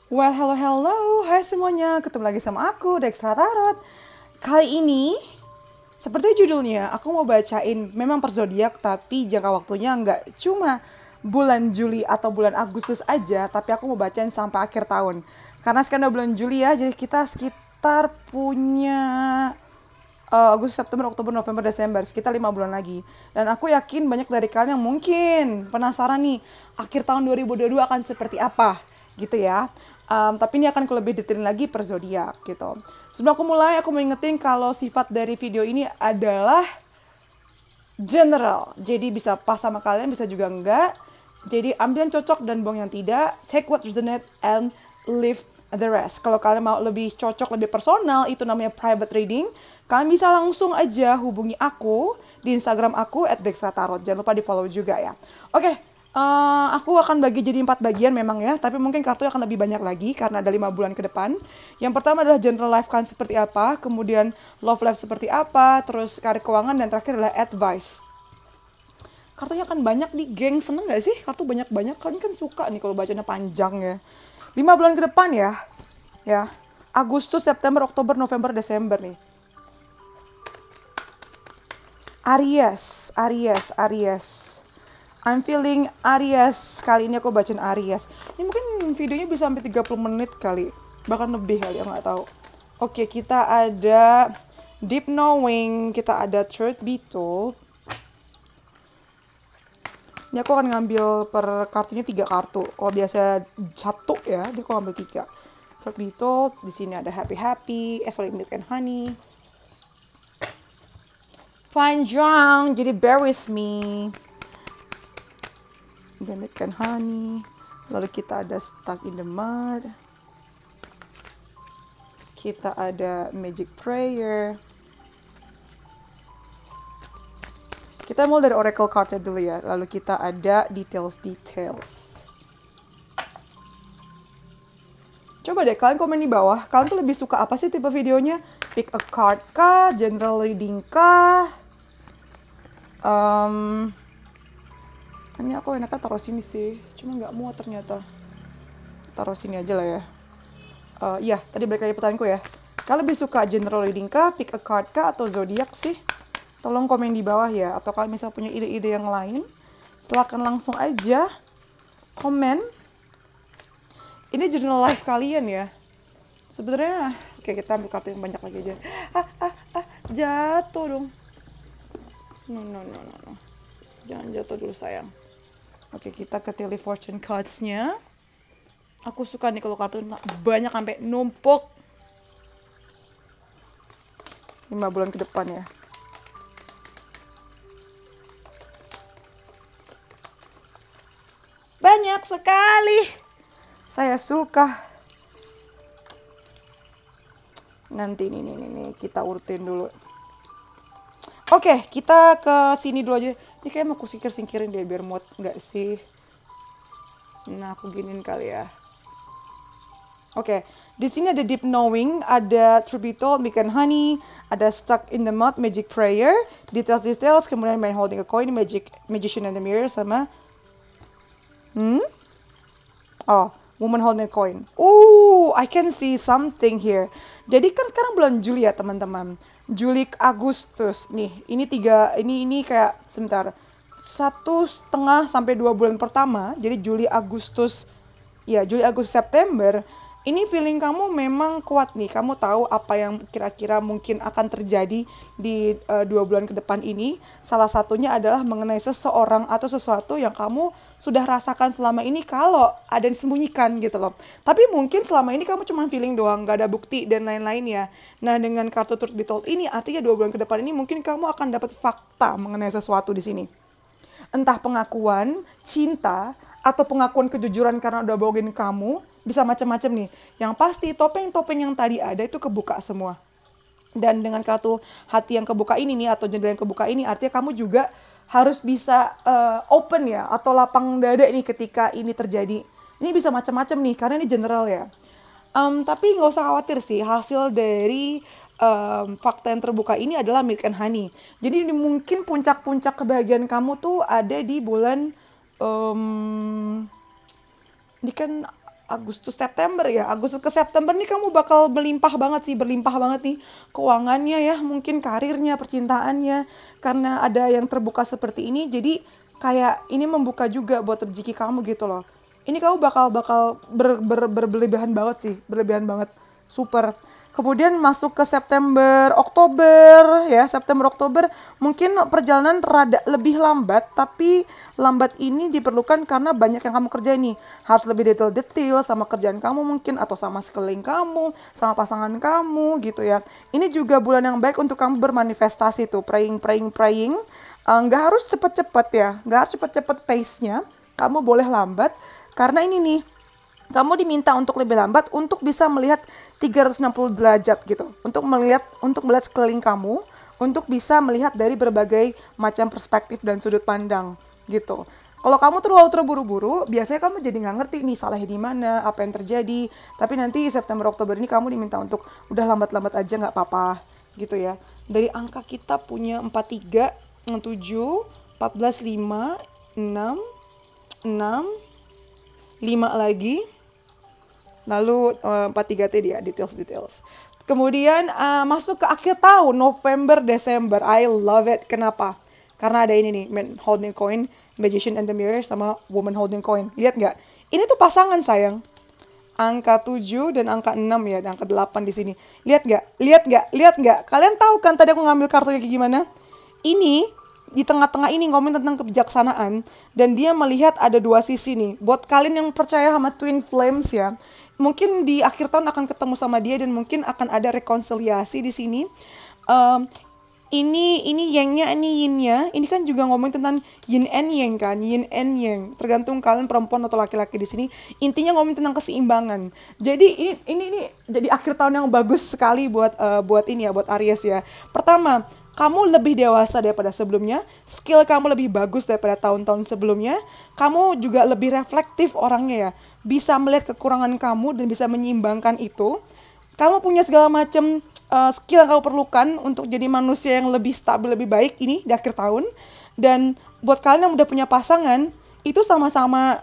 Well, hello, hello. Hai semuanya, ketemu lagi sama aku, Dextra Tarot. Kali ini, seperti judulnya, aku mau bacain memang per zodiak, tapi jangka waktunya nggak cuma bulan Juli atau bulan Agustus aja, tapi aku mau bacain sampai akhir tahun. Karena sekarang udah bulan Juli ya, jadi kita sekitar punya Agustus, September, Oktober, November, Desember, sekitar 5 bulan lagi. Dan aku yakin banyak dari kalian yang mungkin penasaran nih, akhir tahun 2022 akan seperti apa, gitu ya. Tapi ini akan aku lebih detail lagi per zodiak, gitu. Sebelum aku mulai, aku mau ingetin kalau sifat dari video ini adalah general. Jadi bisa pas sama kalian, bisa juga enggak. Jadi ambil yang cocok dan buang yang tidak. Take what resonate and leave the rest. Kalau kalian mau lebih cocok, lebih personal, itu namanya private reading. Kalian bisa langsung aja hubungi aku di Instagram aku @dextratarot. Jangan lupa di follow juga ya. Oke, aku akan bagi jadi 4 bagian memang ya. Tapi mungkin kartu akan lebih banyak lagi karena ada 5 bulan ke depan. Yang pertama adalah general life kan seperti apa. Kemudian love life seperti apa. Terus karir keuangan. Dan terakhir adalah advice. Kartunya kan banyak nih, geng. Seneng gak sih kartu banyak-banyak? Kalian kan suka nih kalau bacanya panjang ya. 5 bulan ke depan ya. Ya. Agustus, September, Oktober, November, Desember nih. Aries, Aries, Aries. I'm feeling Aries. Kali ini aku bacain Aries. Ini mungkin videonya bisa sampai 30 menit kali. Bahkan lebih kali, aku nggak tahu. Oke, kita ada Deep Knowing. Kita ada Truth Be Told. Ini aku akan ngambil per kartunya 3 kartu. Kalau biasa 1 ya, dia aku ambil 3. Truth Be Told. Di sini ada Happy Happy. Milk and Honey. Panjang, jadi bear with me. Milk and Honey. Lalu kita ada Stuck in the Mud. Kita ada Magic Prayer. Kita mulai dari Oracle cardnya dulu ya. Lalu kita ada Details. Coba deh kalian komen di bawah. Kalian tuh lebih suka apa sih tipe videonya? Pick a card kah? General reading kah? Ini aku enaknya taruh sini sih. Cuma nggak muat ternyata. Taruh sini aja lah ya. Iya, tadi balik lagi pertanyaanku ya. Kalian lebih suka general reading kah? Pick a card kah? Atau zodiak sih? Tolong komen di bawah ya. Atau kalian misalnya punya ide-ide yang lain. Silahkan langsung aja komen. Ini journal life kalian ya. Sebenarnya, oke kita ambil kartu yang banyak lagi aja. Jatuh dong. No. Jangan jatuh dulu sayang. Oke, kita ke Tele Fortune Cards-nya. Aku suka nih kalau kartu banyak sampai numpuk. 5 bulan ke depan ya. Banyak sekali. Saya suka. Nanti nih kita urutin dulu. Oke, kita ke sini dulu aja. Ini kayak mau aku singkirin deh biar muat nggak sih? Nah, aku giniin kali ya. Oke, di sini ada Deep Knowing, ada Truth Be Told, Milk and Honey, ada Stuck in the Mud, Magic Prayer, Details, kemudian Man Holding a Coin, Magician and the Mirror, sama Woman Holding a Coin. I can see something here. Jadi kan sekarang bulan Juli ya teman-teman. Juli Agustus nih. Ini kayak sebentar. 1,5 sampai 2 bulan pertama. Jadi Juli Agustus September. Ini feeling kamu memang kuat nih. Kamu tahu apa yang kira-kira mungkin akan terjadi di 2 bulan ke depan ini. Salah satunya adalah mengenai seseorang atau sesuatu yang kamu sudah rasakan selama ini kalau ada yang disembunyikan gitu loh. Tapi mungkin selama ini kamu cuma feeling doang, gak ada bukti dan lain-lain ya. Nah dengan kartu Truth Be Told ini artinya 2 bulan ke depan ini mungkin kamu akan dapat fakta mengenai sesuatu di sini. Entah pengakuan, cinta, atau pengakuan kejujuran karena udah bohongin kamu, bisa macam-macam nih. Yang pasti topeng-topeng yang tadi ada itu kebuka semua. Dan dengan kartu hati yang kebuka ini nih, atau jendela yang kebuka ini, artinya kamu juga harus bisa open ya, atau lapang dada nih ketika ini terjadi. Ini bisa macam-macam nih, karena ini general ya. Tapi nggak usah khawatir sih, hasil dari fakta yang terbuka ini adalah Milk and Honey. Jadi mungkin puncak-puncak kebahagiaan kamu tuh ada di bulan ini kan Agustus September ya. Agustus ke September nih kamu bakal berlimpah banget sih, berlimpah banget nih keuangannya ya, mungkin karirnya, percintaannya. Karena ada yang terbuka seperti ini, jadi kayak ini membuka juga buat rezeki kamu gitu loh. Ini kamu bakal bakal berlebihan banget sih, berlebihan banget. Super. Kemudian masuk ke September, Oktober ya, September, Oktober mungkin perjalanan rada lebih lambat, tapi lambat ini diperlukan karena banyak yang kamu kerjain nih. Harus lebih detail-detail sama kerjaan kamu mungkin, atau sama sekeliling kamu, sama pasangan kamu gitu ya. Ini juga bulan yang baik untuk kamu bermanifestasi tuh, praying. Nggak harus cepet-cepet ya, nggak harus cepet-cepet pace-nya, kamu boleh lambat, karena ini nih, kamu diminta untuk lebih lambat untuk bisa melihat 360 derajat gitu. Untuk melihat sekeliling kamu, untuk bisa melihat dari berbagai macam perspektif dan sudut pandang gitu. Kalau kamu terlalu terburu-buru, biasanya kamu jadi nggak ngerti nih salahnya di mana, apa yang terjadi. Tapi nanti September Oktober ini kamu diminta untuk udah lambat-lambat aja nggak apa-apa gitu ya. Dari angka kita punya 43, 7, 14, 5, 6, 5 lagi. Lalu 43T dia, details. Kemudian masuk ke akhir tahun, November, Desember. I love it. Kenapa? Karena ada ini nih, Man Holding Coin, Magician and the Mirror, sama Woman Holding Coin. Lihat nggak? Ini tuh pasangan sayang. Angka 7 dan angka 6 ya, dan angka 8 di sini. Lihat nggak? Kalian tahu kan tadi aku ngambil kartunya kayak gimana? Ini di tengah-tengah ini ngomongin tentang kebijaksanaan, dan dia melihat ada dua sisi nih. Buat kalian yang percaya sama twin flames ya, mungkin di akhir tahun akan ketemu sama dia dan mungkin akan ada rekonsiliasi di sini. Ini yang-nya, ini yin-nya. Ini kan juga ngomongin tentang yin and yang kan, yin and yang. Tergantung kalian perempuan atau laki-laki di sini. Intinya ngomongin tentang keseimbangan. Jadi ini jadi akhir tahun yang bagus sekali buat ini ya, buat Aries ya. Pertama, kamu lebih dewasa daripada sebelumnya, skill kamu lebih bagus daripada tahun-tahun sebelumnya, kamu juga lebih reflektif orangnya ya, bisa melihat kekurangan kamu dan bisa menyeimbangkan itu. Kamu punya segala macam skill yang kamu perlukan untuk jadi manusia yang lebih stabil, lebih baik ini di akhir tahun. Dan buat kalian yang udah punya pasangan, itu sama-sama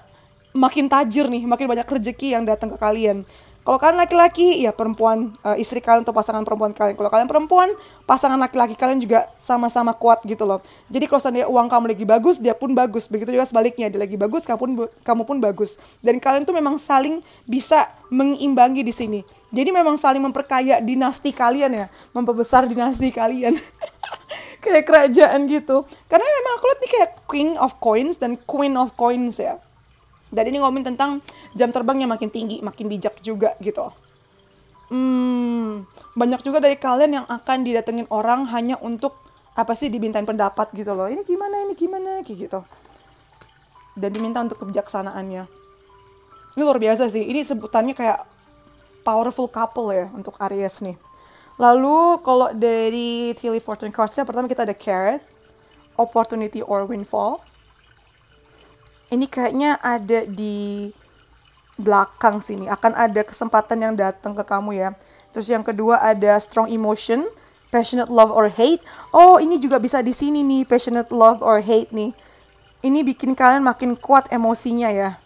makin tajir nih, makin banyak rezeki yang datang ke kalian. Kalau kalian laki-laki, ya perempuan, istri kalian atau pasangan perempuan kalian. Kalau kalian perempuan, pasangan laki-laki kalian juga sama-sama kuat gitu loh. Jadi kalau seandainya uang kamu lagi bagus, dia pun bagus. Begitu juga sebaliknya, dia lagi bagus, kamu pun bagus. Dan kalian tuh memang saling bisa mengimbangi di sini. Jadi memang saling memperkaya dinasti kalian ya, memperbesar dinasti kalian. Kayak kerajaan gitu. Karena memang aku lihat nih kayak King of Coins dan Queen of Coins ya. Dan ini ngomongin tentang jam terbangnya makin tinggi, makin bijak juga gitu. Banyak juga dari kalian yang akan didatengin orang hanya untuk dimintain pendapat gitu loh. Ini gimana, kayak gitu. Dan diminta untuk kebijaksanaannya. Ini luar biasa sih. Ini sebutannya kayak powerful couple ya untuk Aries nih. Lalu kalau dari Tilly Fortune Cards-nya, pertama kita ada Carrot, Opportunity or Windfall. Ini kayaknya ada di belakang sini. Akan ada kesempatan yang datang ke kamu ya. Terus yang kedua ada Strong Emotion, Passionate Love or Hate. Oh, ini juga bisa di sini nih, Passionate Love or Hate nih. Ini bikin kalian makin kuat emosinya ya.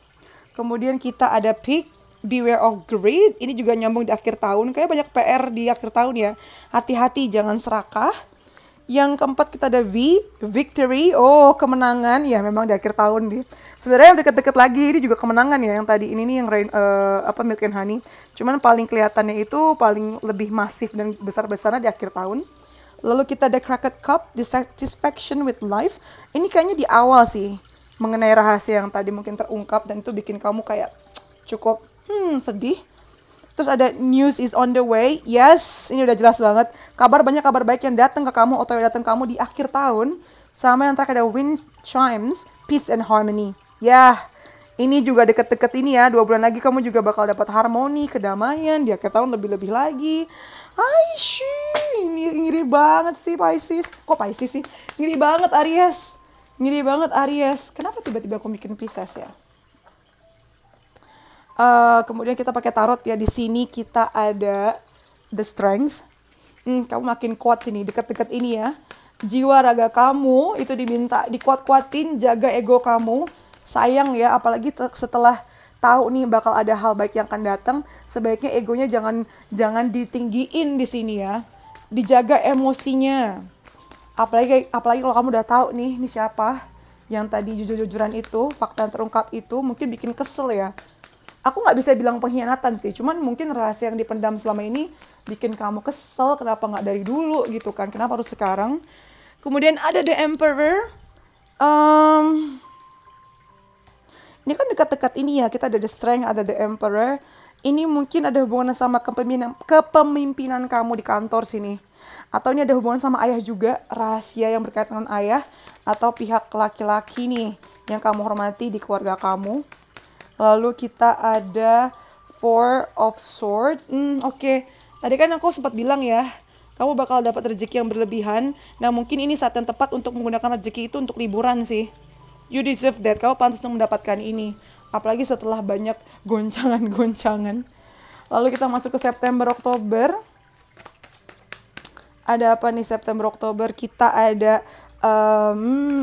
Kemudian kita ada Pick, Beware of Greed. Ini juga nyambung di akhir tahun. Kayak banyak PR di akhir tahun ya. Hati-hati, jangan serakah. Yang keempat kita ada Victory. Oh, kemenangan. Ya, memang di akhir tahun nih. Sebenarnya yang deket-deket lagi ini juga kemenangan ya. Yang tadi ini nih yang Milk and Honey. Cuman paling kelihatannya itu paling lebih masif dan besar-besarnya di akhir tahun. Lalu kita ada Cracked Cup, Dissatisfaction with Life. Ini kayaknya di awal sih. Mengenai rahasia yang tadi mungkin terungkap. Dan itu bikin kamu kayak cukup sedih. Terus ada News is on the way. Yes, ini udah jelas banget. Banyak kabar baik yang datang ke kamu atau yang datang kamu di akhir tahun. Sama yang terakhir ada Wind Chimes, Peace and Harmony. Ya, ini juga deket-deket ini ya. 2 bulan lagi kamu juga bakal dapat harmoni, kedamaian. Di akhir tahun lebih-lebih lagi. Aisyah, ini ngiri banget sih Pisces. Kok Pisces sih? Ngiri banget Aries. Kenapa tiba-tiba aku bikin Pisces ya? Kemudian kita pakai tarot ya. Di sini kita ada The Strength. Kamu makin kuat sini, dekat-dekat ini ya. Jiwa raga kamu itu diminta dikuat-kuatin, jaga ego kamu. Sayang ya, apalagi setelah tahu nih bakal ada hal baik yang akan datang, sebaiknya egonya jangan ditinggiin di sini ya. Dijaga emosinya. Apalagi kalau kamu udah tahu nih, ini siapa yang tadi jujur-jujuran itu, fakta yang terungkap itu mungkin bikin kesel ya. Aku nggak bisa bilang pengkhianatan sih, cuman mungkin rahasia yang dipendam selama ini bikin kamu kesel, kenapa nggak dari dulu gitu kan, kenapa harus sekarang. Kemudian ada The Emperor. Ini kan dekat-dekat ini ya, kita ada The Strength, ada The Emperor. Ini mungkin ada hubungan sama kepemimpinan kamu di kantor sini. Atau ini ada hubungan sama ayah juga, rahasia yang berkaitan dengan ayah. Atau pihak laki-laki nih, yang kamu hormati di keluarga kamu. Lalu kita ada Four of Swords. Oke. Tadi kan aku sempat bilang ya, kamu bakal dapat rezeki yang berlebihan. Nah, mungkin ini saat yang tepat untuk menggunakan rezeki itu untuk liburan sih. You deserve that. Kamu pantas untuk mendapatkan ini. Apalagi setelah banyak goncangan-goncangan. Lalu kita masuk ke September, Oktober. Ada apa nih September, Oktober? Kita ada,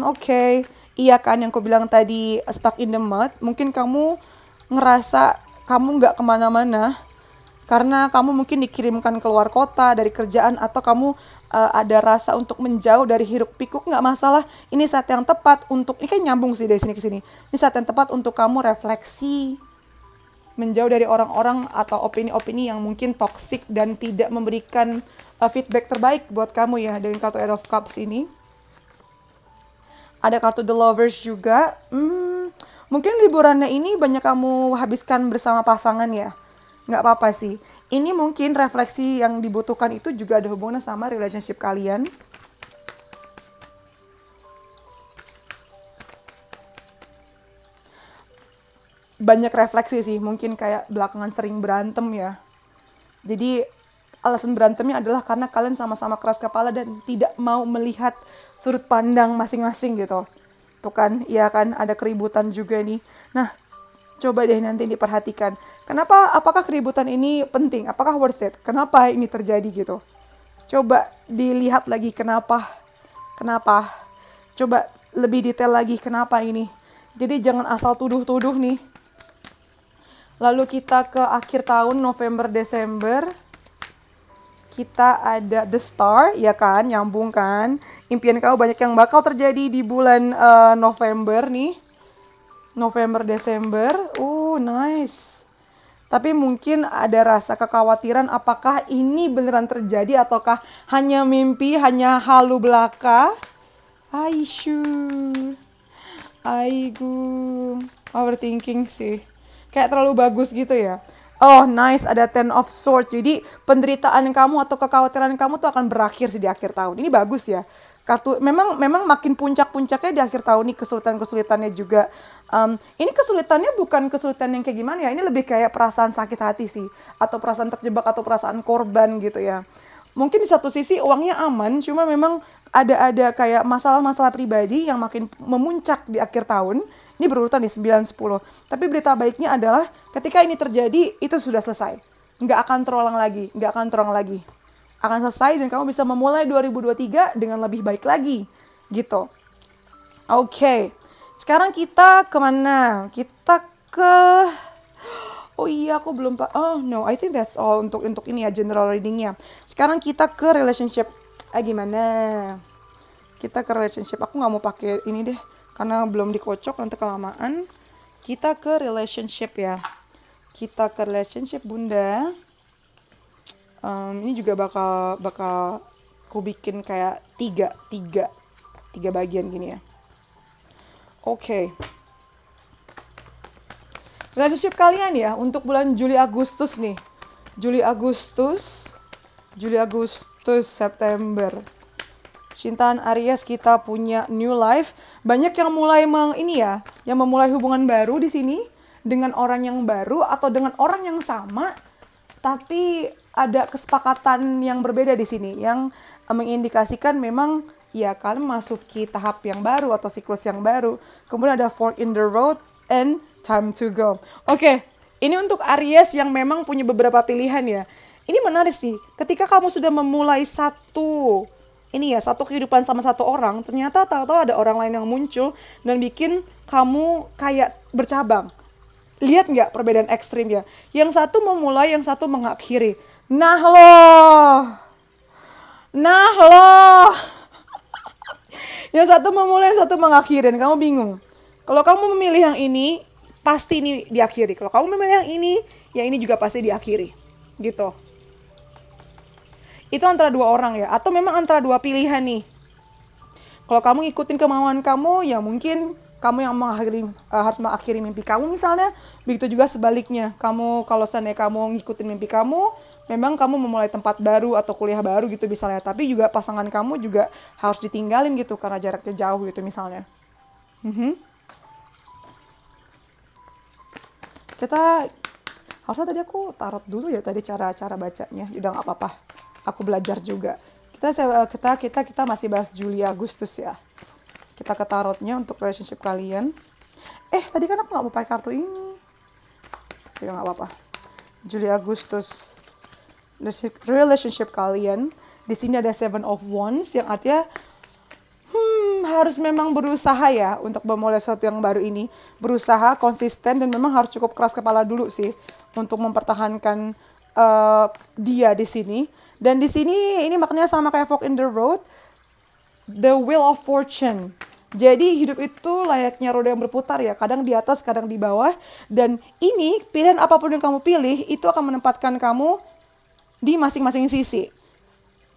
oke. Iya kan yang aku bilang tadi, stuck in the mud. Mungkin kamu ngerasa kamu nggak kemana-mana. Karena kamu mungkin dikirimkan keluar kota dari kerjaan. Atau kamu ada rasa untuk menjauh dari hiruk pikuk. Nggak masalah. Ini saat yang tepat untuk, ini kan nyambung sih dari sini ke sini. Ini saat yang tepat untuk kamu refleksi. Menjauh dari orang-orang atau opini-opini yang mungkin toksik dan tidak memberikan feedback terbaik buat kamu ya. Dengan kartu Eight of Cups ini. Ada kartu The Lovers juga. Mungkin liburannya ini banyak kamu habiskan bersama pasangan ya. Nggak apa-apa sih. Ini mungkin refleksi yang dibutuhkan itu juga ada hubungan sama relationship kalian. Banyak refleksi sih. Mungkin kayak belakangan sering berantem ya. Jadi alasan berantemnya adalah karena kalian sama-sama keras kepala dan tidak mau melihat sudut pandang masing-masing gitu. Tuh kan, iya kan, ada keributan juga nih. Nah, coba deh nanti diperhatikan. Kenapa, apakah keributan ini penting? Apakah worth it? Kenapa ini terjadi gitu? Coba dilihat lagi kenapa. Coba lebih detail lagi kenapa ini. Jadi jangan asal tuduh-tuduh nih. Lalu kita ke akhir tahun, November, Desember. Kita ada The Star, ya kan, nyambung kan. Impian kamu banyak yang bakal terjadi di bulan November nih. November, Desember, nice. Tapi mungkin ada rasa kekhawatiran apakah ini beneran terjadi ataukah hanya mimpi, hanya halu belaka. Overthinking sih. Kayak terlalu bagus gitu ya. Oh nice, ada Ten of Swords. Jadi penderitaan kamu atau kekhawatiran kamu tuh akan berakhir sih di akhir tahun. Ini bagus ya. Kartu memang makin puncak-puncaknya di akhir tahun nih, kesulitan-kesulitannya juga. Ini kesulitannya bukan kesulitan yang kayak gimana ya. Ini lebih kayak perasaan sakit hati sih, atau perasaan terjebak atau perasaan korban gitu ya. Mungkin di satu sisi uangnya aman, cuma memang ada kayak masalah-masalah pribadi yang makin memuncak di akhir tahun. Ini berurutan di 9, 10. Tapi berita baiknya adalah ketika ini terjadi, itu sudah selesai. Nggak akan terulang lagi. Akan selesai dan kamu bisa memulai 2023 dengan lebih baik lagi. Gitu. Oke. Sekarang kita kemana? Kita ke... Oh iya, aku belum... I think that's all untuk ini ya, general readingnya. Sekarang kita ke relationship. Gimana? Kita ke relationship. Aku nggak mau pakai ini deh. Karena belum dikocok, nanti kelamaan. Kita ke relationship ya. Kita ke relationship, Bunda. Ini juga bakal aku bikin kayak tiga bagian gini ya. Oke. Relationship kalian ya, untuk bulan Juli Agustus nih. Juli Agustus, September. Cintaan Aries, kita punya new life. Banyak yang mulai yang memulai hubungan baru di sini dengan orang yang baru atau dengan orang yang sama, tapi ada kesepakatan yang berbeda di sini yang mengindikasikan memang ya kalian masuki tahap yang baru atau siklus yang baru. Kemudian ada fork in the road and time to go. Oke, ini untuk Aries yang memang punya beberapa pilihan ya. Ini menarik sih, ketika kamu sudah memulai satu kehidupan sama satu orang, ternyata tahu-tahu ada orang lain yang muncul dan bikin kamu kayak bercabang. Lihat nggak perbedaan ekstrimnya? Yang satu memulai, yang satu mengakhiri. Nah loh. Nah loh. Yang satu memulai, yang satu mengakhiri. Dan kamu bingung. Kalau kamu memilih yang ini, pasti ini diakhiri. Kalau kamu memilih yang ini juga pasti diakhiri. Gitu. Itu antara dua orang ya. Atau memang antara dua pilihan nih. Kalau kamu ngikutin kemauan kamu, ya mungkin kamu yang harus mengakhiri mimpi kamu misalnya. Begitu juga sebaliknya. Kalau seandainya kamu ngikutin mimpi kamu, memang kamu memulai tempat baru atau kuliah baru gitu misalnya. Tapi juga pasangan kamu juga harus ditinggalin gitu karena jaraknya jauh gitu misalnya. Kita harusnya tadi aku tarot dulu ya tadi cara bacanya. Udah nggak apa-apa. Aku belajar juga. Kita masih bahas Juli Agustus ya. Kita ke tarotnya untuk relationship kalian. Tadi kan aku nggak mau pakai kartu ini. Ya nggak apa-apa. Juli Agustus. Relationship kalian. Di sini ada Seven of Wands yang artinya harus memang berusaha ya untuk memulai sesuatu yang baru ini. Berusaha, konsisten, dan memang harus cukup keras kepala dulu sih untuk mempertahankan dia di sini. Dan di sini ini maknanya sama kayak Fork in the Road, the Wheel of Fortune. Jadi hidup itu layaknya roda yang berputar ya, kadang di atas, kadang di bawah. Dan ini pilihan apapun yang kamu pilih itu akan menempatkan kamu di masing-masing sisi.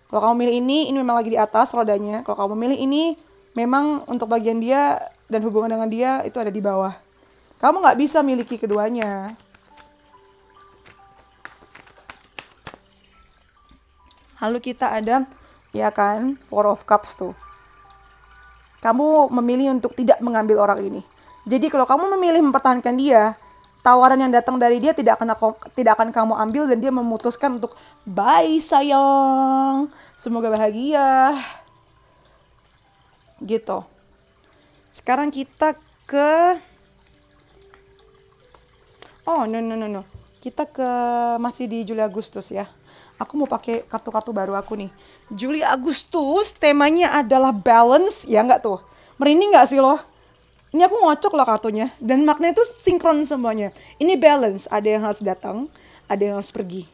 Kalau kamu milih ini memang lagi di atas rodanya. Kalau kamu milih ini, memang untuk bagian dia dan hubungan dengan dia itu ada di bawah. Kamu nggak bisa miliki keduanya. Lalu kita ada, ya kan, Four of Cups tuh. Kamu memilih untuk tidak mengambil orang ini. Jadi kalau kamu memilih mempertahankan dia, tawaran yang datang dari dia tidak akan kamu ambil dan dia memutuskan untuk bye sayang, semoga bahagia. Gitu. Sekarang kita ke no. Kita ke masih di Juli Agustus ya. Aku mau pakai kartu-kartu baru aku nih. Juli Agustus temanya adalah balance. Ya nggak tuh? Merinding nggak sih lo? Ini aku ngocok loh kartunya. Dan maknanya itu sinkron semuanya. Ini balance. Ada yang harus datang. Ada yang harus pergi.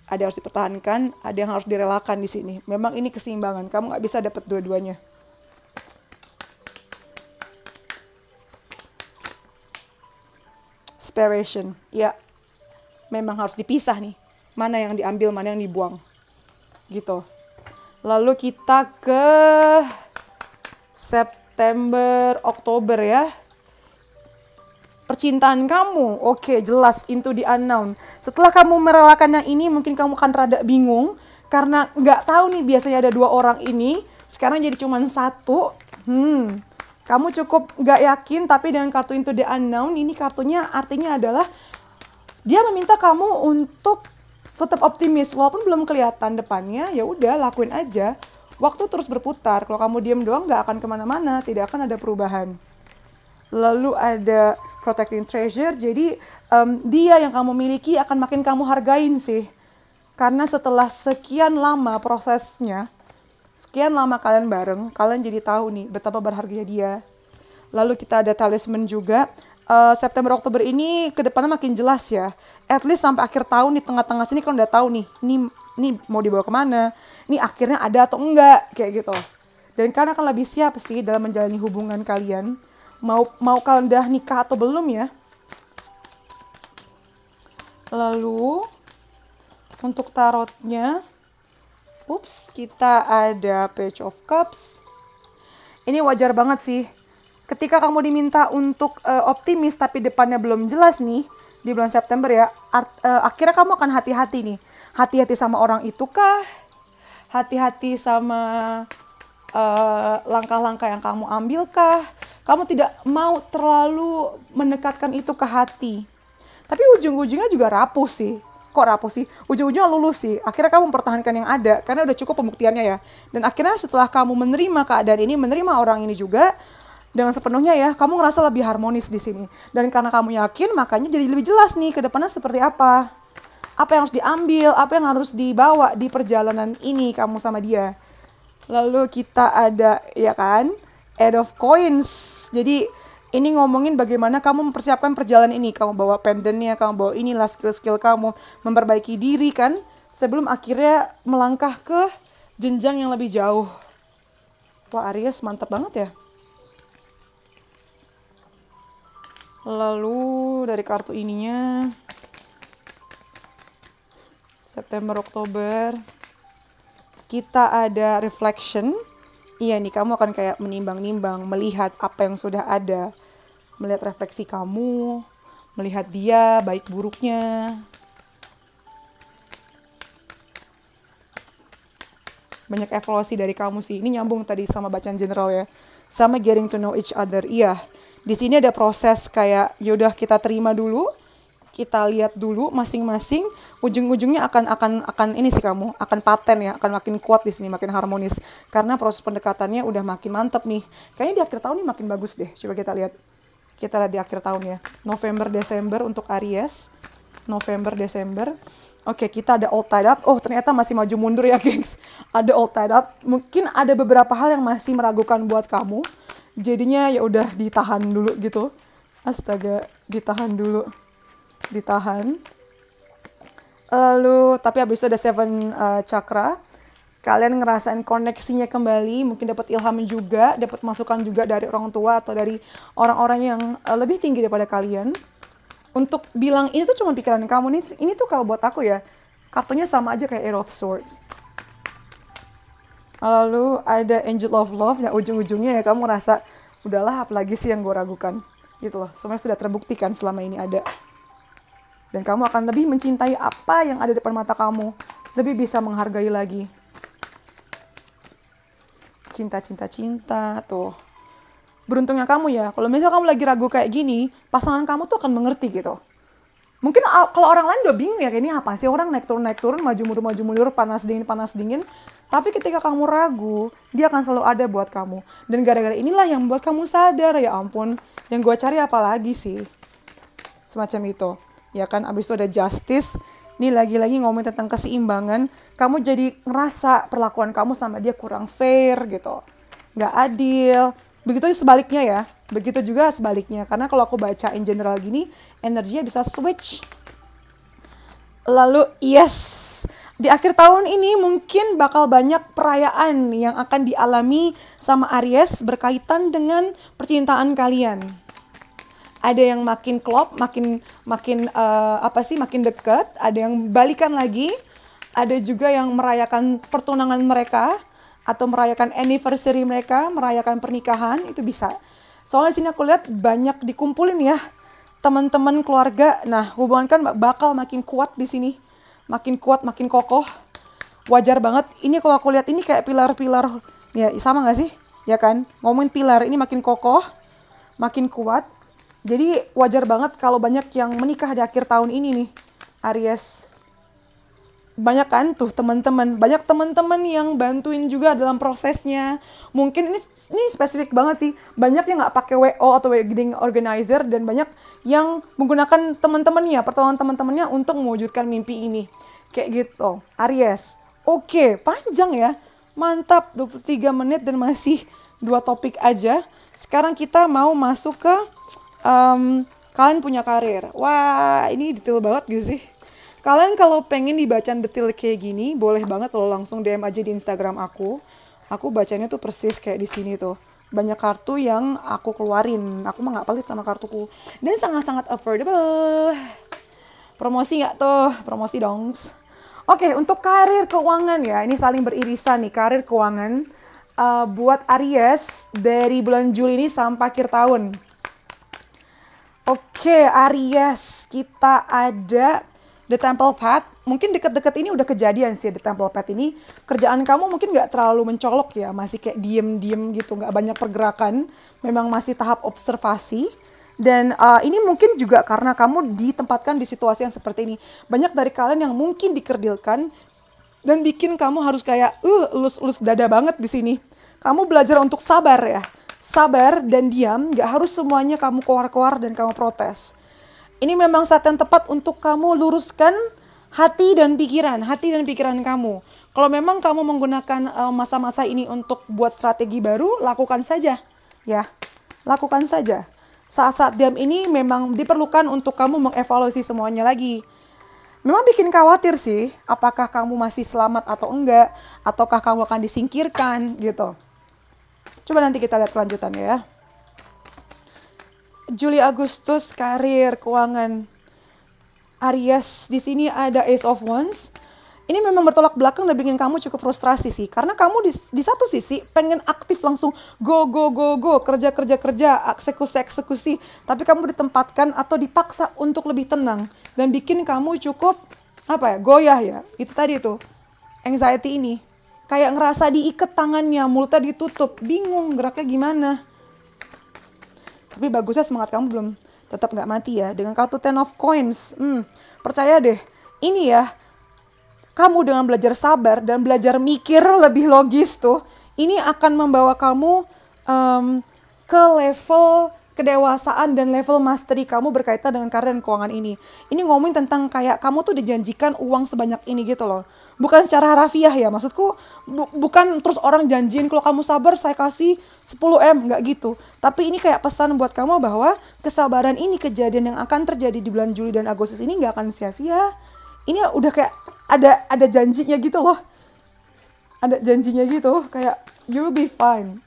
Ada yang harus dipertahankan. Ada yang harus direlakan di sini. Memang ini keseimbangan. Kamu nggak bisa dapet dua-duanya. Separation. Ya. Memang harus dipisah nih. Mana yang diambil, mana yang dibuang. Gitu. Lalu kita ke September, Oktober ya. Percintaan kamu, oke, jelas into the unknown. Setelah kamu merelakan yang ini, mungkin kamu akan rada bingung. Karena nggak tahu nih biasanya ada dua orang ini. Sekarang jadi cuma satu. Kamu cukup nggak yakin, tapi dengan kartu into the unknown, ini kartunya artinya adalah dia meminta kamu untuk tetap optimis walaupun belum kelihatan depannya. Ya udah, lakuin aja. Waktu terus berputar. Kalau kamu diem doang nggak akan kemana-mana, tidak akan ada perubahan. Lalu ada protecting treasure. Jadi dia yang kamu miliki akan makin kamu hargain sih. Karena setelah sekian lama prosesnya, sekian lama kalian bareng, kalian jadi tahu nih betapa berharganya dia. Lalu kita ada talisman juga. September Oktober ini ke depannya makin jelas ya. At least sampai akhir tahun di tengah-tengah sini kalian udah tahu nih, ini mau dibawa kemana, ini akhirnya ada atau enggak, kayak gitu. Dan kalian akan lebih siap sih dalam menjalani hubungan kalian. Mau kalian udah nikah atau belum ya. Lalu untuk tarotnya, kita ada Page of Cups. Ini wajar banget sih. Ketika kamu diminta untuk optimis tapi depannya belum jelas nih di bulan September ya, akhirnya kamu akan hati-hati nih. Hati-hati sama orang itu kah? Hati-hati sama langkah-langkah yang kamu ambil kah? Kamu tidak mau terlalu mendekatkan itu ke hati. Tapi ujung-ujungnya juga rapuh sih. Kok rapuh sih? Ujung-ujungnya lulus sih. Akhirnya kamu mempertahankan yang ada karena udah cukup pembuktiannya ya. Dan akhirnya setelah kamu menerima keadaan ini, menerima orang ini juga dengan sepenuhnya ya, kamu ngerasa lebih harmonis di sini. Dan karena kamu yakin, makanya jadi lebih jelas nih ke depannya seperti apa. Apa yang harus diambil, apa yang harus dibawa di perjalanan ini kamu sama dia. Lalu kita ada, ya kan, Eight of Coins. Jadi Ini ngomongin bagaimana kamu mempersiapkan perjalanan ini. Kamu bawa pendennya, kamu bawa inilah skill-skill kamu. Memperbaiki diri kan. Sebelum akhirnya melangkah ke jenjang yang lebih jauh. Wah, Aries mantap banget ya. Lalu dari kartu ininya. September, Oktober. Kita ada reflection. Iya nih, kamu akan kayak menimbang-nimbang, melihat apa yang sudah ada. Melihat refleksi kamu, melihat dia, baik buruknya. Banyak evaluasi dari kamu sih. Ini nyambung tadi sama bacaan general ya. Sama getting to know each other. Iya, di sini ada proses kayak, yaudah kita terima dulu. Kita lihat dulu masing-masing, ujung-ujungnya akan ini sih kamu, akan paten ya, akan makin kuat di sini, makin harmonis. Karena proses pendekatannya udah makin mantep nih. Kayaknya di akhir tahun ini makin bagus deh. Coba kita lihat. Kita lihat di akhir tahun ya. November, Desember untuk Aries. November, Desember. Oke, kita ada all tied up. Oh, ternyata masih maju mundur ya, gengs. Ada all tied up. Mungkin ada beberapa hal yang masih meragukan buat kamu. Jadinya ya udah ditahan dulu gitu. Astaga, ditahan dulu. Ditahan. Lalu tapi habis itu ada 7 chakra. Kalian ngerasain koneksinya kembali, mungkin dapat ilham juga, dapat masukan juga dari orang tua atau dari orang-orang yang lebih tinggi daripada kalian. Untuk bilang ini tuh cuma pikiran kamu nih, ini tuh kalau buat aku ya, kartunya sama aja kayak Eight of Swords. Lalu ada Angel of Love, yang ujung-ujungnya ya kamu ngerasa, udahlah apalagi sih yang gue ragukan. Gitu loh, sebenarnya sudah terbuktikan selama ini ada. Dan kamu akan lebih mencintai apa yang ada di depan mata kamu. Lebih bisa menghargai lagi. Cinta, tuh. Beruntungnya kamu ya, kalau misalnya kamu lagi ragu kayak gini, pasangan kamu tuh akan mengerti gitu. Mungkin kalau orang lain udah bingung ya, kayak ini apa sih orang naik turun, maju mundur, panas dingin. Tapi ketika kamu ragu, dia akan selalu ada buat kamu. Dan gara-gara inilah yang membuat kamu sadar, ya ampun, yang gue cari apa lagi sih? Semacam itu. Ya kan, abis itu ada justice. Ini lagi-lagi ngomongin tentang keseimbangan. Kamu jadi ngerasa perlakuan kamu sama dia kurang fair gitu. Nggak adil. Begitu sebaliknya ya. Begitu juga sebaliknya. Karena kalau aku baca in general gini, energinya bisa switch. Lalu yes, di akhir tahun ini mungkin bakal banyak perayaan yang akan dialami sama Aries berkaitan dengan percintaan kalian. Ada yang makin klop, makin dekat, ada yang balikan lagi, ada juga yang merayakan pertunangan mereka atau merayakan anniversary mereka, merayakan pernikahan, itu bisa. Soalnya di sini aku lihat banyak dikumpulin ya teman-teman keluarga. Nah, hubungan kan bakal makin kuat di sini, makin kuat, makin kokoh. Wajar banget. Ini kalau aku lihat ini kayak pilar-pilar, ya sama nggak sih? Ya kan? Ngomongin pilar ini makin kokoh, makin kuat. Jadi wajar banget kalau banyak yang menikah di akhir tahun ini nih, Aries. Banyak kan tuh teman-teman, banyak teman-teman yang bantuin juga dalam prosesnya. Mungkin ini spesifik banget sih, banyak yang nggak pakai WO atau wedding organizer dan banyak yang menggunakan teman-temannya, pertolongan teman-temannya untuk mewujudkan mimpi ini. Kayak gitu, Aries. Oke, panjang ya, mantap, 23 menit dan masih 2 topik aja. Sekarang kita mau masuk ke kalian punya karir. Wah, ini detail banget gak sih? Kalian kalau pengen dibaca detail kayak gini, boleh banget lo langsung DM aja di Instagram aku. Aku bacanya tuh persis kayak di sini tuh. Banyak kartu yang aku keluarin. Aku mah gak pelit sama kartuku. Dan sangat-sangat affordable. Promosi gak tuh? Promosi dong. Oke, untuk karir keuangan ya. Ini saling beririsan nih, karir keuangan. Buat Aries dari bulan Juli ini sampai akhir tahun. Oke, Aries, kita ada The Temple Path. Mungkin deket-deket ini udah kejadian sih The Temple Path ini. Kerjaan kamu mungkin nggak terlalu mencolok ya, masih kayak diem-diem gitu, nggak banyak pergerakan. Memang masih tahap observasi. Dan ini mungkin juga karena kamu ditempatkan di situasi yang seperti ini. Banyak dari kalian yang mungkin dikerdilkan dan bikin kamu harus kayak elus-elus dada banget di sini. Kamu belajar untuk sabar ya. Sabar dan diam, gak harus semuanya kamu keluar-keluar dan kamu protes. Ini memang saat yang tepat untuk kamu luruskan hati dan pikiran kamu. Kalau memang kamu menggunakan masa-masa ini untuk buat strategi baru, lakukan saja. Ya, lakukan saja. Saat-saat diam ini memang diperlukan untuk kamu mengevaluasi semuanya lagi. Memang bikin khawatir sih, apakah kamu masih selamat atau enggak, ataukah kamu akan disingkirkan gitu. Coba nanti kita lihat kelanjutannya ya. Juli Agustus, karir, keuangan. Aries, di sini ada Ace of Wands. Ini memang bertolak belakang dan bikin kamu cukup frustrasi sih. Karena kamu di satu sisi pengen aktif langsung go, kerja, eksekusi. Tapi kamu ditempatkan atau dipaksa untuk lebih tenang. Dan bikin kamu cukup, goyah ya. Itu tadi tuh, anxiety ini. Kayak ngerasa diikat tangannya, mulutnya ditutup. Bingung geraknya gimana. Tapi bagusnya semangat kamu belum tetap nggak mati ya. Dengan kartu Ten of Coins. Percaya deh, ini ya. Kamu dengan belajar sabar dan belajar mikir lebih logis tuh, ini akan membawa kamu ke level kedewasaan dan level mastery kamu berkaitan dengan karir dan keuangan ini. Ini ngomongin tentang kayak kamu tuh dijanjikan uang sebanyak ini gitu loh. Bukan secara harafiah ya, maksudku bukan terus orang janjiin kalau kamu sabar saya kasih 10M, nggak gitu. Tapi ini kayak pesan buat kamu bahwa kesabaran ini, kejadian yang akan terjadi di bulan Juli dan Agustus ini nggak akan sia-sia. Ini udah kayak ada janjinya gitu loh. Ada janjinya gitu, kayak you'll be fine.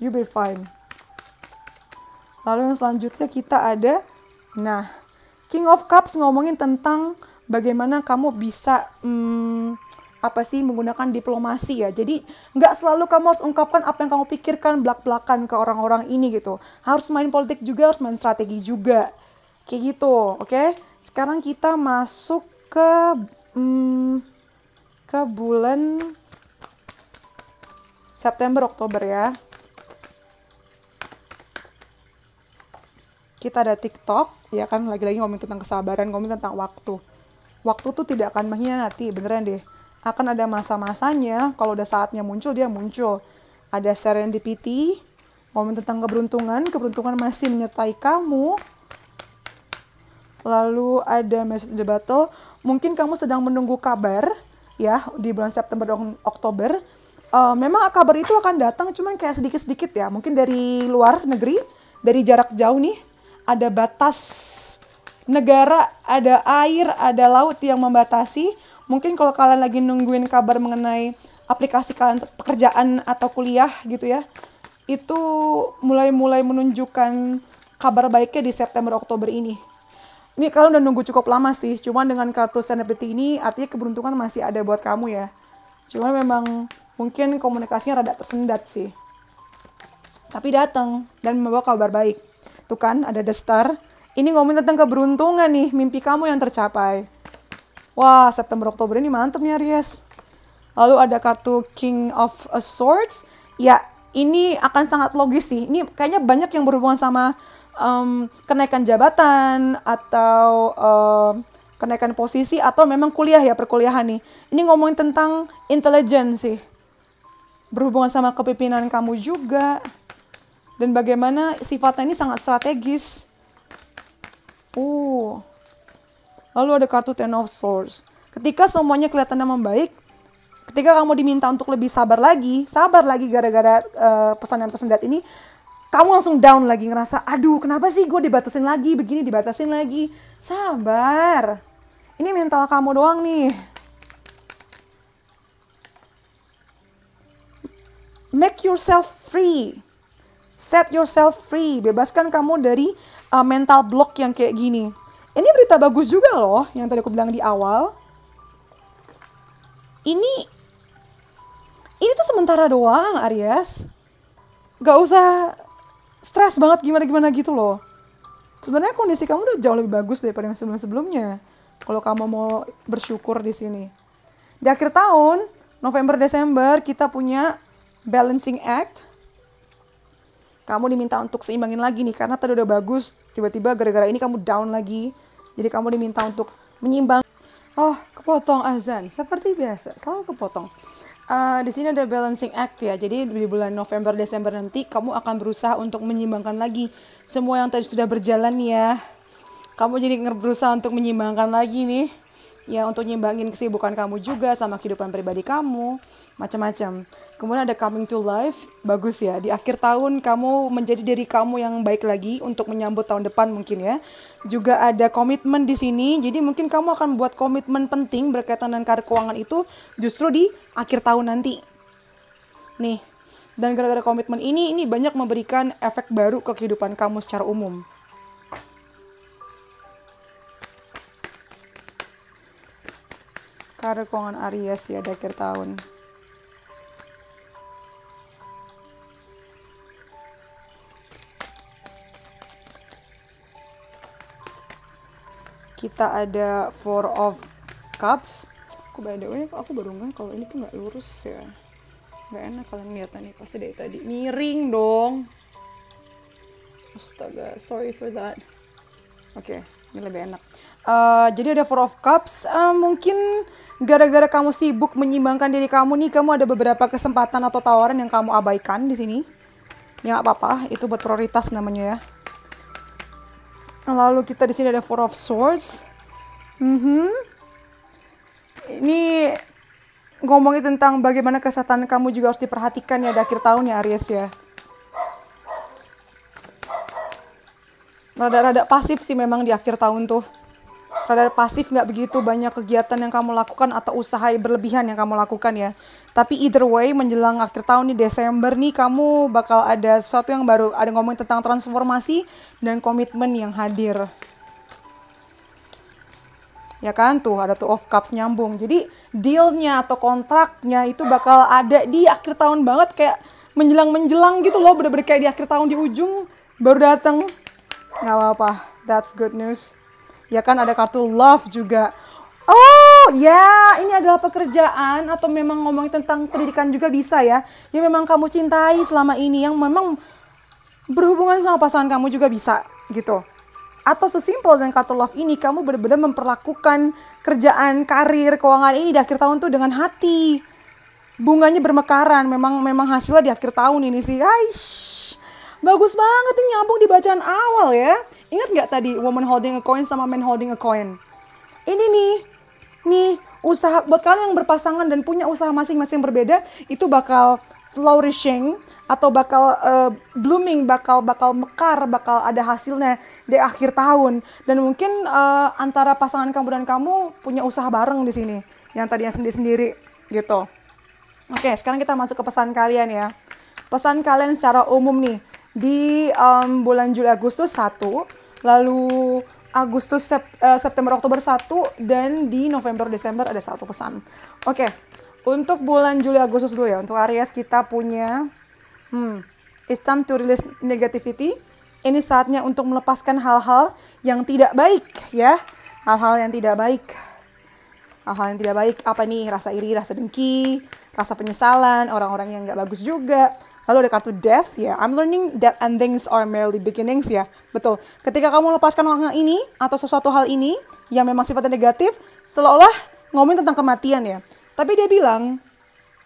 Lalu yang selanjutnya kita ada, King of Cups ngomongin tentang bagaimana kamu bisa menggunakan diplomasi ya. Jadi nggak selalu kamu harus ungkapkan apa yang kamu pikirkan belak-belakan ke orang-orang ini gitu. Harus main politik juga, harus main strategi juga. Kayak gitu, oke? Sekarang kita masuk ke bulan September Oktober ya. Kita ada TikTok, ya kan, lagi-lagi ngomongin tentang kesabaran, ngomongin tentang waktu. Waktu tuh tidak akan mengkhianati, beneran deh. Akan ada masa-masanya, kalau udah saatnya muncul, dia muncul. Ada serendipity, ngomongin tentang keberuntungan masih menyertai kamu. Lalu ada message the battle, mungkin kamu sedang menunggu kabar, ya, di bulan September dan Oktober. Memang kabar itu akan datang, cuman kayak sedikit-sedikit ya, mungkin dari luar negeri, dari jarak jauh nih. Ada batas negara, ada air, ada laut yang membatasi. Mungkin kalau kalian lagi nungguin kabar mengenai aplikasi kalian pekerjaan atau kuliah gitu ya, itu mulai menunjukkan kabar baiknya di September Oktober ini. Ini kalian udah nunggu cukup lama sih, cuman dengan kartu serendipity ini artinya keberuntungan masih ada buat kamu ya. Cuman memang mungkin komunikasinya rada tersendat sih. Tapi datang dan membawa kabar baik. Tuh kan, ada The Star. Ini ngomongin tentang keberuntungan nih, mimpi kamu yang tercapai. Wah, September Oktober ini mantep nih Aries. Lalu ada kartu King of Swords. Ya, ini akan sangat logis sih. Ini kayaknya banyak yang berhubungan sama kenaikan jabatan atau kenaikan posisi atau memang kuliah ya, perkuliahan nih. Ini ngomongin tentang intelligence sih. Berhubungan sama kepemimpinan kamu juga. Dan bagaimana sifatnya ini sangat strategis. Lalu ada kartu Ten of Swords. Ketika semuanya kelihatannya membaik, ketika kamu diminta untuk lebih sabar lagi gara-gara pesan yang tersendat ini, kamu langsung down lagi, ngerasa, aduh kenapa sih gue dibatasin lagi, begini dibatasin lagi. Sabar. Ini mental kamu doang nih. Make yourself free. Set yourself free, bebaskan kamu dari mental block yang kayak gini. Ini berita bagus juga loh, yang tadi aku bilang di awal. Ini tuh sementara doang, Aries. Gak usah stres banget gimana-gimana gitu loh. Sebenarnya kondisi kamu udah jauh lebih bagus daripada yang sebelum-sebelumnya. Kalau kamu mau bersyukur di sini. Di akhir tahun, November, Desember, kita punya balancing act. Kamu diminta untuk seimbangin lagi nih, karena tadi udah bagus, tiba-tiba gara-gara ini kamu down lagi. Jadi kamu diminta untuk menyimbang. Oh, kepotong azan, seperti biasa, selalu kepotong. Di sini ada balancing act ya, jadi di bulan November, Desember nanti kamu akan berusaha untuk menyimbangkan lagi semua yang tadi sudah berjalan ya. Kamu jadi berusaha untuk menyimbangkan lagi nih. ya untuk nyimbangin kesibukan kamu juga sama kehidupan pribadi kamu, macam-macam. Kemudian ada coming to life, bagus ya. Di akhir tahun kamu menjadi diri kamu yang baik lagi untuk menyambut tahun depan mungkin ya. Juga ada komitmen di sini, jadi mungkin kamu akan buat komitmen penting berkaitan dengan karir keuangan itu justru di akhir tahun nanti. Nih, dan gara-gara komitmen ini banyak memberikan efek baru ke kehidupan kamu secara umum. Karir keuangan Aries ya di akhir tahun. Kita ada Four of Cups. Aku baru nggak kalau ini tuh nggak lurus ya. Nggak enak kalian lihatnya nih, pasti dari tadi. Miring dong. Astaga, sorry for that. Oke, ini lebih enak. Jadi ada Four of Cups. Mungkin gara-gara kamu sibuk menyimbangkan diri kamu nih, kamu ada beberapa kesempatan atau tawaran yang kamu abaikan di sini. Ya nggak apa-apa, itu buat prioritas namanya ya. Lalu kita di sini ada Four of Swords. Ini ngomongin tentang bagaimana kesehatan kamu juga harus diperhatikan ya di akhir tahun ya Aries ya. Rada-rada pasif sih memang di akhir tahun tuh. Rada pasif, nggak begitu banyak kegiatan yang kamu lakukan atau usaha berlebihan yang kamu lakukan ya. Tapi either way menjelang akhir tahun nih Desember nih kamu bakal ada sesuatu yang baru. Ada ngomongin tentang transformasi dan komitmen yang hadir. Ya kan tuh ada Two of Cups nyambung. Jadi dealnya atau kontraknya itu bakal ada di akhir tahun banget, kayak menjelang-menjelang gitu loh. Bener-bener kayak di akhir tahun di ujung baru datang. Nggak apa-apa, that's good news. Ya kan ada kartu love juga. Oh ya, ini adalah pekerjaan atau memang ngomongin tentang pendidikan juga bisa ya. Yang memang kamu cintai selama ini, yang memang berhubungan sama pasangan kamu juga bisa gitu. Atau sesimpel dengan kartu love ini, kamu benar-benar memperlakukan kerjaan, karir, keuangan ini di akhir tahun tuh dengan hati. Bunganya bermekaran, memang hasilnya di akhir tahun ini sih. Aish, bagus banget nih, nyambung di bacaan awal ya. Ingat nggak tadi woman holding a coin sama man holding a coin? Ini nih usaha buat kalian yang berpasangan dan punya usaha masing-masing berbeda, itu bakal flourishing atau bakal blooming, bakal mekar, bakal ada hasilnya di akhir tahun. Dan mungkin antara pasangan kamu dan kamu punya usaha bareng di sini, yang tadinya sendiri-sendiri gitu. Oke, sekarang kita masuk ke pesan kalian ya. Pesan kalian secara umum nih di bulan Juli Agustus 1, lalu Agustus September Oktober 1, dan di November Desember ada 1 pesan. Oke. Untuk bulan Juli Agustus dulu ya. Untuk Aries kita punya it's time to release negativity. Ini saatnya untuk melepaskan hal-hal yang tidak baik ya. Hal-hal yang tidak baik. Hal-hal yang tidak baik apa nih? Rasa iri, rasa dengki, rasa penyesalan, orang-orang yang nggak bagus juga. Lalu ada kartu death ya. I'm learning that endings are merely beginnings ya. Betul. Ketika kamu melepaskan hal ini atau sesuatu hal ini yang memang sifatnya negatif, seolah-olah ngomongin tentang kematian ya. Tapi dia bilang,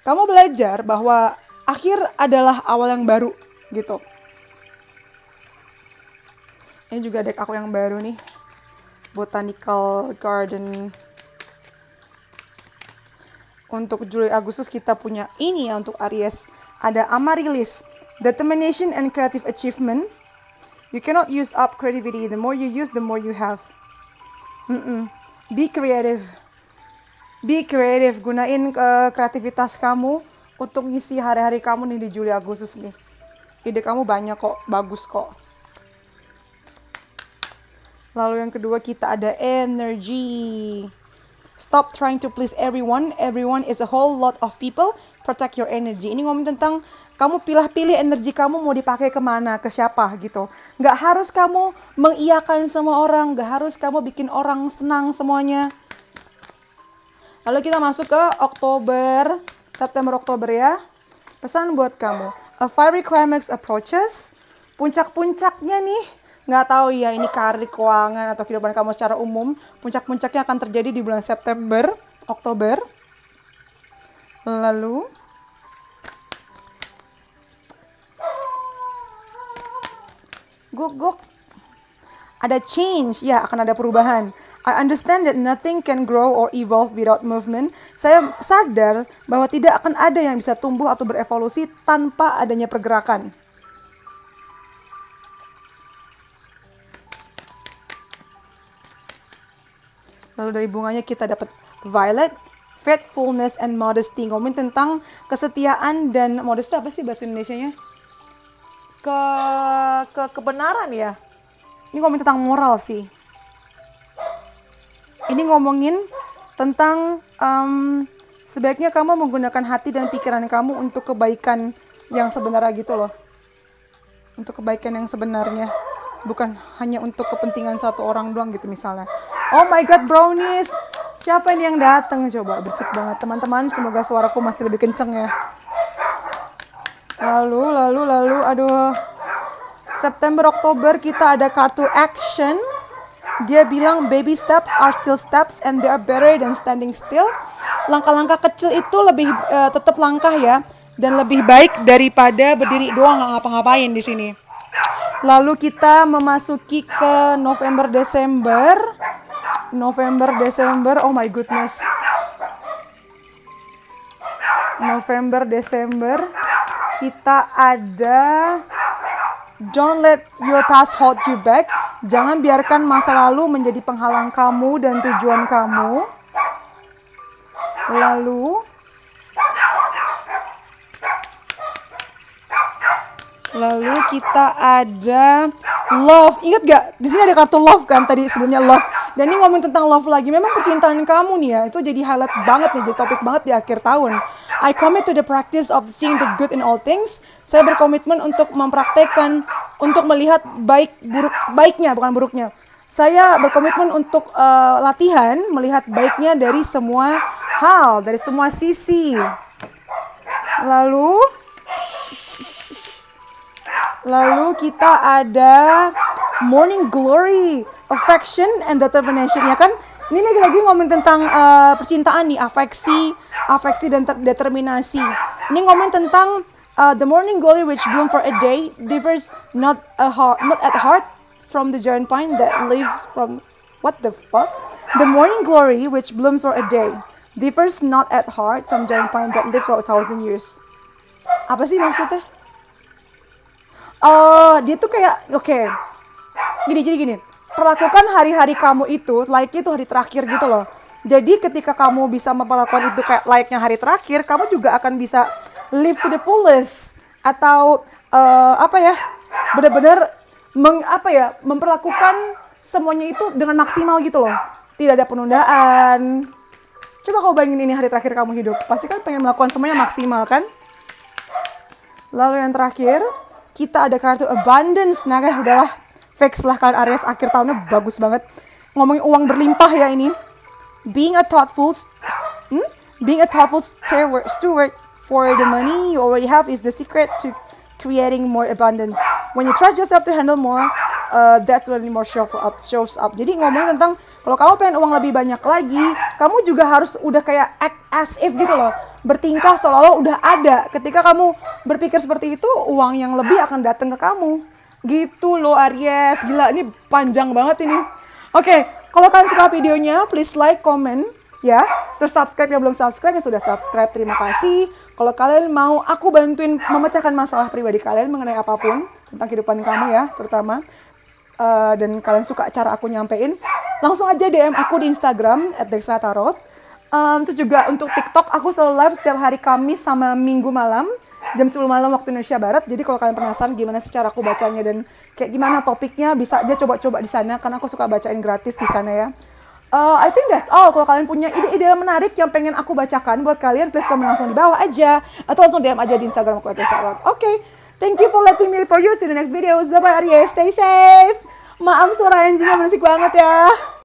kamu belajar bahwa akhir adalah awal yang baru gitu. Ini juga deck aku yang baru nih. Botanical Garden. Untuk Juli Agustus kita punya ini ya untuk Aries. Ada Amaryllis, determination and creative achievement. You cannot use up creativity. The more you use, the more you have. Be creative. Be creative. Gunain kreativitas kamu untuk ngisi hari-hari kamu nih di Juli Agustus nih. Ide kamu banyak kok, bagus kok. Lalu yang kedua kita ada energy. Stop trying to please everyone. Everyone is a whole lot of people. Protect your energy. Ini ngomong tentang kamu pilih-pilih energi kamu mau dipakai kemana, ke siapa gitu. Nggak harus kamu mengiyakan semua orang. Nggak harus kamu bikin orang senang semuanya. Lalu kita masuk ke Oktober, September-Oktober ya. Pesan buat kamu. A fiery climax approaches. Puncak-puncaknya nih. Nggak tahu ya ini karir, keuangan, atau kehidupan kamu secara umum. Puncak-puncaknya akan terjadi di bulan September, Oktober. Lalu guk-guk. Ada change, ya akan ada perubahan. I understand that nothing can grow or evolve without movement. Saya sadar bahwa tidak akan ada yang bisa tumbuh atau berevolusi tanpa adanya pergerakan. Lalu dari bunganya kita dapat violet, faithfulness and modesty. Ngomongin tentang kesetiaan dan modesty, apa sih bahasa Indonesianya? Kebenaran ya. Ini ngomongin tentang moral sih. Ini ngomongin tentang sebaiknya kamu menggunakan hati dan pikiran kamu untuk kebaikan yang sebenarnya gitu loh. Untuk kebaikan yang sebenarnya. Bukan hanya untuk kepentingan satu orang doang gitu misalnya. Oh my god, brownies. Siapa ini yang datang? Coba bersih banget teman-teman. Semoga suaraku masih lebih kenceng ya. Lalu, aduh. September, Oktober kita ada kartu action. Dia bilang baby steps are still steps and they are better than standing still. Langkah-langkah kecil itu lebih tetap langkah ya. Dan lebih baik daripada berdiri doang nggak ngapa-ngapain di sini. Lalu kita memasuki ke November, Desember. Oh my goodness. November, Desember. Kita ada don't let your past hold you back. Jangan biarkan masa lalu menjadi penghalang kamu dan tujuan kamu. Lalu kita ada love. Ingat gak? Di sini ada kartu love kan tadi sebelumnya love. Dan ini ngomong tentang love lagi. Memang percintaan kamu nih ya, itu jadi highlight banget nih, jadi topik banget di akhir tahun. I commit to the practice of seeing the good in all things. Saya berkomitmen untuk mempraktekkan, untuk melihat baiknya, bukan buruknya. Saya berkomitmen untuk latihan, melihat baiknya dari semua hal, dari semua sisi. Lalu kita ada morning glory, affection and determination ya kan? Ini lagi-lagi ngomong tentang percintaan nih, afeksi dan determinasi. Ini ngomong tentang the morning glory which bloom for a day differs not at heart from the giant pine that lives from what the fuck? The morning glory which blooms for a day differs not at heart from giant pine that lives for 1,000 years. Apa sih maksudnya? Dia tuh kayak gini. Perlakukan hari-hari kamu itu layaknya itu hari terakhir gitu loh. Jadi ketika kamu bisa memperlakukan itu kayak layaknya hari terakhir, kamu juga akan bisa live to the fullest atau benar-benar memperlakukan semuanya itu dengan maksimal gitu loh. Tidak ada penundaan. Coba kau bayangin ini hari terakhir kamu hidup, pasti kan pengen melakukan semuanya maksimal kan? Lalu yang terakhir kita ada kartu abundance. Nah udahlah, fix lah kan Aries, akhir tahunnya bagus banget. Ngomongin uang berlimpah ya ini. Being a thoughtful steward for the money you already have is the secret to creating more abundance. When you trust yourself to handle more, that's when more shows up. Jadi ngomongin tentang kalau kamu pengen uang lebih banyak lagi, kamu juga harus udah kayak act as if gitu loh. Bertingkah seolah-olah udah ada. Ketika kamu berpikir seperti itu, uang yang lebih akan datang ke kamu. Gitu loh Aries. Gila, ini panjang banget ini. Oke, kalau kalian suka videonya, please like, comment, ya. Terus subscribe yang belum subscribe, yang sudah subscribe, terima kasih. Kalau kalian mau aku bantuin memecahkan masalah pribadi kalian mengenai apapun, tentang kehidupan kamu ya, terutama. Dan kalian suka cara aku nyampein, langsung aja DM aku di Instagram @dextratarot. Terus juga untuk TikTok aku selalu live setiap hari Kamis sama Minggu malam jam 10 malam waktu Indonesia Barat. Jadi kalau kalian penasaran gimana sih cara aku bacanya dan kayak gimana topiknya, bisa aja coba-coba di sana karena aku suka bacain gratis di sana ya. I think that's all. Kalau kalian punya ide-ide menarik yang pengen aku bacakan buat kalian, please komen langsung di bawah aja atau langsung DM aja di Instagram aku @dextratarot. Oke. Thank you for letting me for you. See you in the next videos. Bye bye Aries. Stay safe. Maaf suara anjingnya berisik banget ya.